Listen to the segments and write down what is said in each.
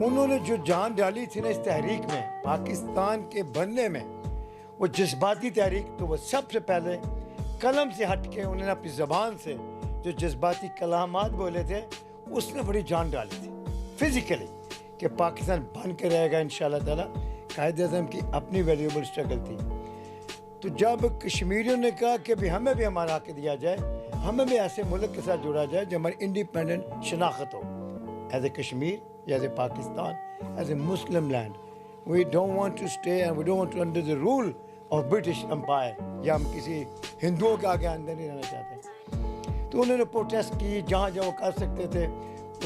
انہوں نے جو جان ڈالی تھی نا اس تحریک میں پاکستان کے بننے میں, وہ جذباتی تحریک, تو وہ سب سے پہلے قلم سے ہٹ کے انہوں نے اپنی زبان سے جو جذباتی کلامات بولے تھے اس نے بڑی جان ڈالی تھی فزیکلی کہ پاکستان بن کے رہے گا انشاءاللہ تعالیٰ. قائد اعظم کی اپنی ویلیوبل اسٹرگل تھی. تو جب کشمیریوں نے کہا کہ بھی ہمیں بھی ہمارا حق دیا جائے, ہمیں بھی ایسے ملک کے ساتھ جوڑا جائے جو ہماری انڈیپینڈنٹ شناخت ہو, as a Kashmir, as a Pakistan, as a Muslim land. We don't want to stay and we don't want to under the rule of British empire, یا ہم کسی ہندوؤں کے آگے اندر نہیں رہنا چاہتے. تو انہوں نے پروٹیسٹ کی جہاں جہاں وہ کر سکتے تھے.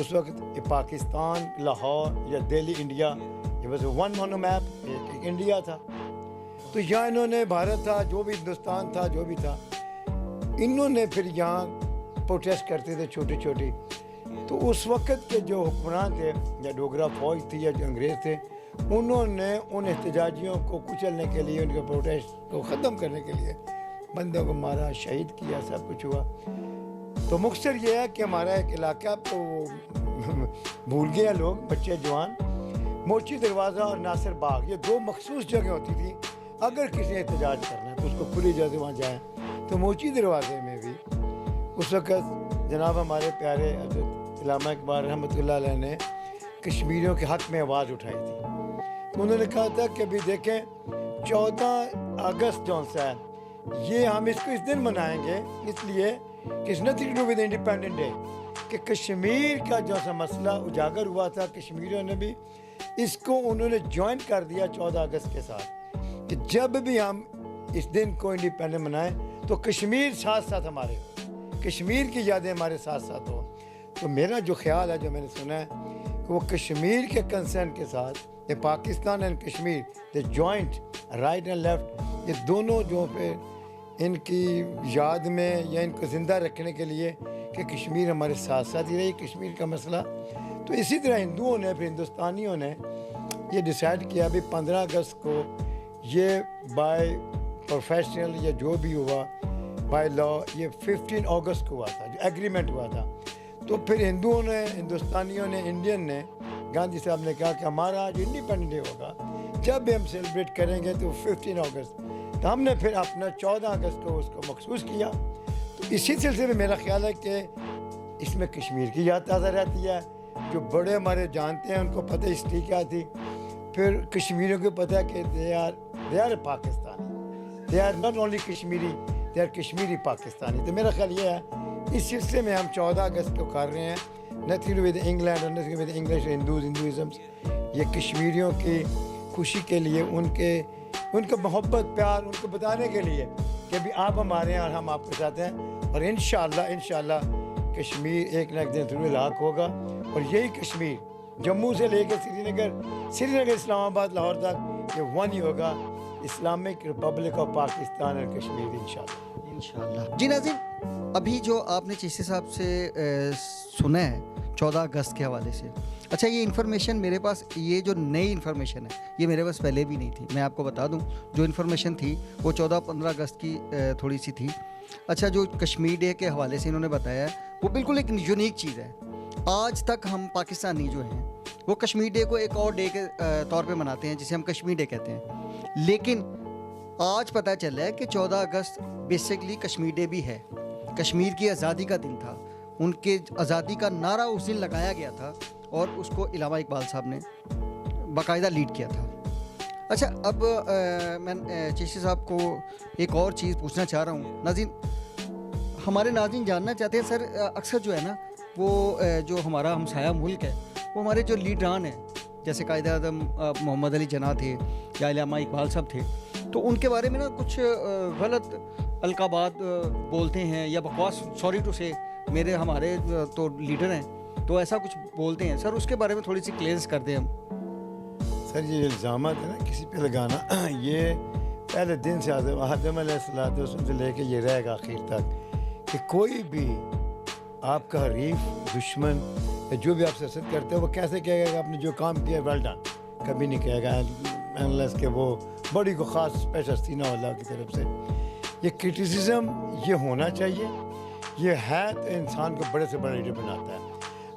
اس وقت پاکستان, لاہور یا دہلی, انڈیا, یہ بس ون آن میپ, ایک انڈیا تھا. تو یہاں انہوں نے بھارت تھا, جو بھی ہندوستان تھا, جو بھی تھا, انہوں نے پھر یہاں پروٹیسٹ کرتے تھے چھوٹی چھوٹی. تو اس وقت کے جو حکمران تھے, یا ڈوگرا فوج تھی یا جو انگریز تھے, انہوں نے ان احتجاجیوں کو کچلنے کے لیے, ان کے پروٹیسٹ کو ختم کرنے کے لیے بندوں کو مارا, شہید کیا, سب کچھ ہوا. تو مختصر یہ ہے کہ ہمارا ایک علاقہ تو بھول گئے لوگ, بچے جوان, موچی دروازہ اور ناصر باغ, یہ دو مخصوص جگہ ہوتی تھی. اگر کسی نے احتجاج کرنا ہے تو اس کو کھلی جگہ وہاں جائیں. تو موچی دروازے میں بھی اس وقت جناب ہمارے پیارے حضرت علامہ اقبال رحمۃ اللہ علیہ نے کشمیریوں کے حق میں آواز اٹھائی تھی. تو انہوں نے کہا تھا کہ ابھی دیکھیں 14 اگست جو ہے یہ ہم اس کو اس دن منائیں گے اس لیے کہ it's nothing to do with Independent Day, کہ کشمیر کا جو سا مسئلہ اجاگر ہوا تھا, کشمیریوں نے بھی اس کو انہوں نے جوائن کر دیا 14 اگست کے ساتھ, کہ جب بھی ہم اس دن کو انڈیپینڈنٹ منائیں تو کشمیر ساتھ ساتھ ہمارے ہو, کشمیر کی یادیں ہمارے ساتھ ساتھ ہو. تو میرا جو خیال ہے, جو میں نے سنا ہے, کہ وہ کشمیر کے کنسرن کے ساتھ, یہ پاکستان اینڈ کشمیر, یہ جوائنٹ رائٹ اینڈ لیفٹ, یہ دونوں جو پہ ان کی یاد میں یا ان کو زندہ رکھنے کے لیے کہ کشمیر ہمارے ساتھ ساتھ ہی رہی, کشمیر کا مسئلہ. تو اسی طرح ہندوؤں نے, پھر ہندوستانیوں نے یہ ڈیسائیڈ کیا بھی 15 اگست کو یہ بائی پروفیشنل یا جو بھی ہوا بائی لا, یہ 15 اگست کو ہوا تھا جو ایگریمنٹ ہوا تھا. تو پھر ہندوؤں نے, ہندوستانیوں نے, انڈین نے, گاندھی صاحب نے کہا کہ ہمارا جو انڈیپینڈنٹ ڈے ہوگا جب بھی ہم سیلیبریٹ کریں گے تو 15 اگست. تو ہم نے پھر اپنا 14 اگست کو اس کو مخصوص کیا. تو اسی سلسلے میں میرا خیال ہے کہ اس میں کشمیر کی یاد تازہ رہتی ہے. جو بڑے ہمارے جانتے ہیں ان کو پتہ ہسٹری کیا تھی, پھر کشمیریوں کو پتہ ہے کہ they are Pakistani, they are not only Kashmiri, they are Kashmiri Pakistani. تو میرا خیال یہ ہے اس سلسلے میں ہم 14 اگست کو کر رہے ہیں, nothing with England or nothing with English Hinduism. یہ کشمیریوں کی خوشی کے لیے, ان کا محبت پیار ان کو بتانے کے لیے کہ بھی آپ ہمارے ہیں اور ہم آپ کے ساتھ ہیں. اور انشاءاللہ کشمیر ایک نہ ایک دن ضرور لاحق ہوگا. اور یہی کشمیر جموں سے لے کے سری نگر اسلام آباد لاہور تک یہ ون ہی ہوگا, اسلامک ریپبلک آف پاکستان اور کشمیر انشاءاللہ. جی ناظرین, ابھی جو آپ نے چیشتی صاحب سے سنا ہے 14 اگست کے حوالے سے, اچھا یہ انفارمیشن میرے پاس, یہ جو نئی انفارمیشن ہے یہ میرے پاس پہلے بھی نہیں تھی. میں آپ کو بتا دوں جو انفارمیشن تھی وہ 14-15 اگست کی تھوڑی سی تھی. اچھا جو کشمیر ڈے کے حوالے سے انہوں نے بتایا ہے وہ بالکل ایک یونیک چیز ہے. آج تک ہم پاکستانی جو ہیں وہ کشمیر ڈے کو ایک اور ڈے کے طور پہ مناتے ہیں جسے ہم کشمیر ڈے کہتے ہیں. لیکن آج پتہ چلا ہے کہ 14 اگست بیسکلی کشمیر ڈے بھی ہے. کشمیر کی آزادی کا دن تھا, ان کے آزادی کا نعرہ اس دن لگایا گیا تھا اور اس کو علامہ اقبال صاحب نے باقاعدہ لیڈ کیا تھا. اچھا اب میں چیشتی صاحب کو ایک اور چیز پوچھنا چاہ رہا ہوں. ناظرین, ہمارے ناظرین جاننا چاہتے ہیں سر, اکثر جو ہے نا وہ جو ہمارا ہمسایہ ملک ہے وہ ہمارے جو لیڈران ہیں جیسے قائد اعظم محمد علی جناح تھے یا علامہ اقبال صاحب تھے, تو ان کے بارے میں نا کچھ غلط القابات بولتے ہیں یا بکواس, سوری ٹو سے, میرے ہمارے تو لیڈر ہیں تو ایسا کچھ بولتے ہیں. سر اس کے بارے میں تھوڑی سی کلیئرنس کر دیں ہم. سر یہ الزامات ہے نا کسی پہ لگانا, یہ پہلے دن سے آدم علیہ السلام سے لے کے یہ رہے گا آخر تک کہ کوئی بھی آپ کا حریف, دشمن یا جو بھی آپ سے حسد کرتے ہیں وہ کیسے کہے گا کہ آپ نے جو کام کیا ویل ڈن, کبھی نہیں کہے گا انلیس کہ وہ بڑی کو خاص اسپیشل سینہ اللہ کی طرف سے. یہ کرٹیسزم یہ ہونا چاہیے, یہ ہے تو انسان کو بڑے سے بڑا لیڈر بناتا ہے.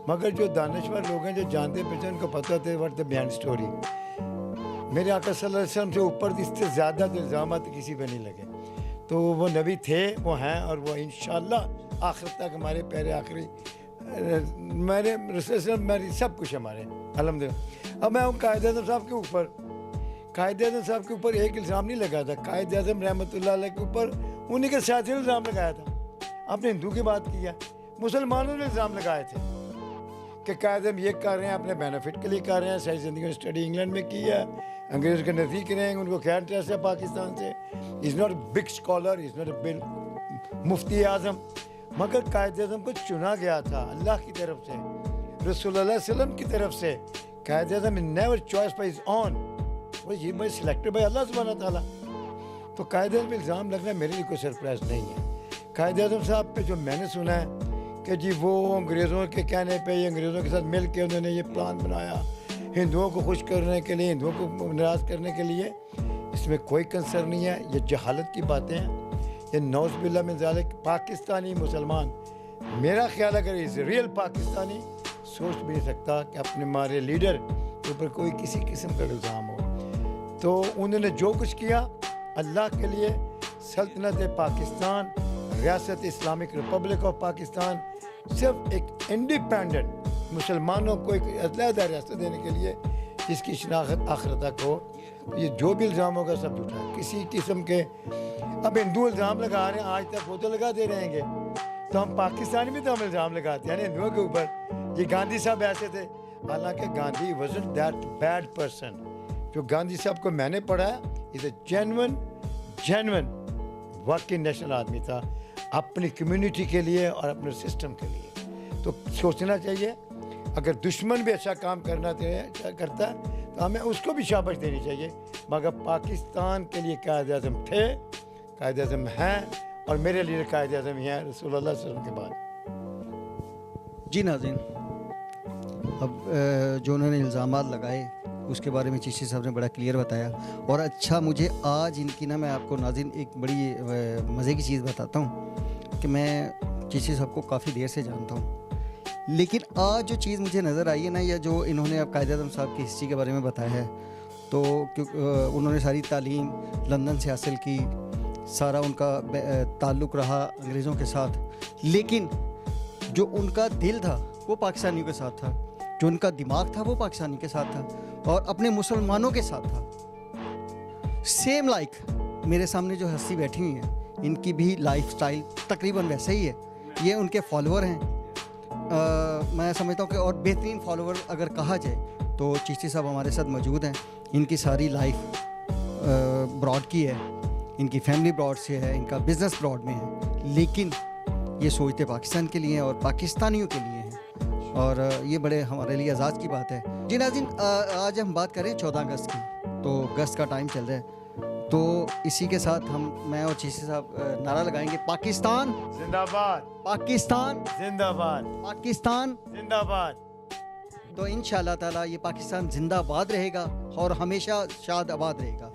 مگر جو دانشور لوگ ہیں جو جانتے پہچان ان کو پتہ ہوتا ہے واٹ دا بیہائنڈ اسٹوری. میرے آقا صلی اللہ علیہ وسلم سے اوپر اس سے زیادہ جو الزامات کسی پہ نہیں لگے. تو وہ نبی تھے, وہ ہیں, اور وہ انشاءاللہ آخر تک ہمارے پیارے آخری میرے رسول وسلم میری سب کچھ ہمارے الحمدللہ. اب میں ہوں قائد اعظم صاحب کے اوپر. قائد اعظم صاحب کے اوپر ایک الزام نہیں لگا تھا. قائد اعظم رحمۃ اللہ علیہ کے اوپر انہیں کے ساتھ الزام لگایا تھا. آپ نے ہندو کی بات کیا, مسلمانوں نے الزام لگائے تھے کہ قائد اعظم یہ کر رہے ہیں اپنے بینیفٹ کے لیے کر رہے ہیں. ساری زندگی میں اسٹڈی انگلینڈ میں کی ہے, انگریزوں کے نزدیک رہیں گے, ان کو کیا انٹرسٹ ہے پاکستان سے. Is not a big scholar, is not a big مفتی اعظم. مگر قائد اعظم کو چنا گیا تھا اللہ کی طرف سے, رسول اللہ علیہ وسلم کی طرف سے. Quaid Azam never choice by his own, یہ میں سلیکٹڈ بائی اللہ سبحانہ تعالیٰ. تو قائد اعظم پہ الزام لگنا میرے لیے کوئی سرپرائز نہیں ہے. قائد اعظم صاحب پہ جو میں نے سنا ہے کہ جی وہ انگریزوں کے کہنے پہ, یہ انگریزوں کے ساتھ مل کے انہوں نے یہ پلان بنایا ہندوؤں کو خوش کرنے کے لیے, ہندوؤں کو ناراض کرنے کے لیے, اس میں کوئی کنسرن نہیں ہے. یہ جہالت کی باتیں ہیں, یہ نعوذ باللہ من ذالک. پاکستانی مسلمان, میرا خیال اگر از ریئل پاکستانی, سوچ بھی نہیں سکتا کہ اپنے ہمارے لیڈر کے اوپر کوئی کسی قسم کا الزام ہو. تو انہوں نے جو کچھ کیا اللہ کے لیے, سلطنت پاکستان, ریاست اسلامک ریپبلک آف پاکستان صرف ایک انڈیپینڈنٹ مسلمانوں کو ایک علیحدہ ریاست دینے کے لیے جس کی شناخت آخرت تک ہو. یہ جو بھی الزام ہوگا سب جھوٹا ہے. کسی قسم کے اب ہندو الزام لگا رہے ہیں, آج تک وہ تو لگاتے رہیں گے. تو ہم پاکستانی بھی تو ہم الزام لگاتے ہیں ہندوؤں کے اوپر. یہ گاندھی صاحب ایسے تھے, حالانکہ Gandhi wasn't that bad person. جو گاندھی صاحب کو میں نے پڑھا ہے, is a genuine واقعی نیشنل آدمی تھا, اپنی کمیونٹی کے لیے اور اپنے سسٹم کے لیے. تو سوچنا چاہیے اگر دشمن بھی اچھا کام کرتا ہے تو ہمیں اس کو بھی شاباش دینی چاہیے. مگر پاکستان کے لیے قائد اعظم تھے, قائد اعظم ہیں, اور میرے لیے قائد اعظم ہی ہیں رسول اللہ صلی اللہ علیہ وسلم کے بعد. جی ناظرین, اب جو انہوں نے الزامات لگائے اس کے بارے میں چشتی صاحب نے بڑا کلیئر بتایا. اور اچھا مجھے آج ان کی میں آپ کو ناظرین ایک بڑی مزے کی چیز بتاتا ہوں کہ میں چشتی صاحب کو کافی دیر سے جانتا ہوں, لیکن آج جو چیز مجھے نظر آئی ہے یا جو انہوں نے اب قائد اعظم صاحب کی ہسٹری کے بارے میں بتایا ہے, تو انہوں نے ساری تعلیم لندن سے حاصل کی, سارا ان کا تعلق رہا انگریزوں کے ساتھ, لیکن جو ان کا دل تھا وہ پاکستانیوں کے ساتھ تھا, جو ان کا دماغ تھا وہ پاکستانی کے ساتھ تھا اور اپنے مسلمانوں کے ساتھ تھا. سیم لائک میرے سامنے جو ہستی بیٹھی ہوئی ہیں, ان کی بھی لائف سٹائل تقریباً ویسے ہی ہے. یہ ان کے فالوور ہیں, میں سمجھتا ہوں کہ اور بہترین فالوور اگر کہا جائے تو چشتی صاحب ہمارے ساتھ موجود ہیں. ان کی ساری لائف براڈ کی ہے, ان کی فیملی براڈ سے ہے, ان کا بزنس براڈ میں ہے, لیکن یہ سوچتے پاکستان کے لیے اور پاکستانیوں کے لیے ہیں, اور یہ بڑے ہمارے لیے اعزاز کی بات ہے. جی ناظرین, آج ہم بات کریں 14 اگست کی, تو اگست کا ٹائم چل رہا ہے, تو اسی کے ساتھ میں اور چشتی صاحب نعرہ لگائیں گے, پاکستان زندہ باد, پاکستان زندہ باد, پاکستان زندہ باد. تو انشاءاللہ تعالیٰ یہ پاکستان زندہ آباد رہے گا اور ہمیشہ شاد آباد رہے گا.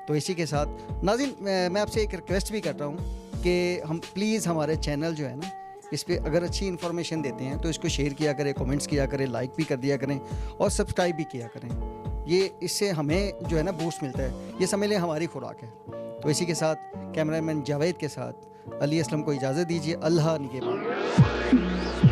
تو اسی کے ساتھ ناظرین, میں آپ سے ایک ریکویسٹ بھی کرتا ہوں کہ ہم پلیز ہمارے چینل جو ہے نا, اس پہ اگر اچھی انفارمیشن دیتے ہیں تو اس کو شیئر کیا کریں, کمنٹس کیا کریں, لائک بھی کر دیا کریں اور سبسکرائب بھی کیا کریں. یہ اس سے ہمیں جو ہے نا بوسٹ ملتا ہے, یہ سمجھ لیں ہماری خوراک ہے. تو اسی کے ساتھ کیمرہ مین جاوید کے ساتھ علی اسلم کو اجازت دیجیے. اللہ نگہبان.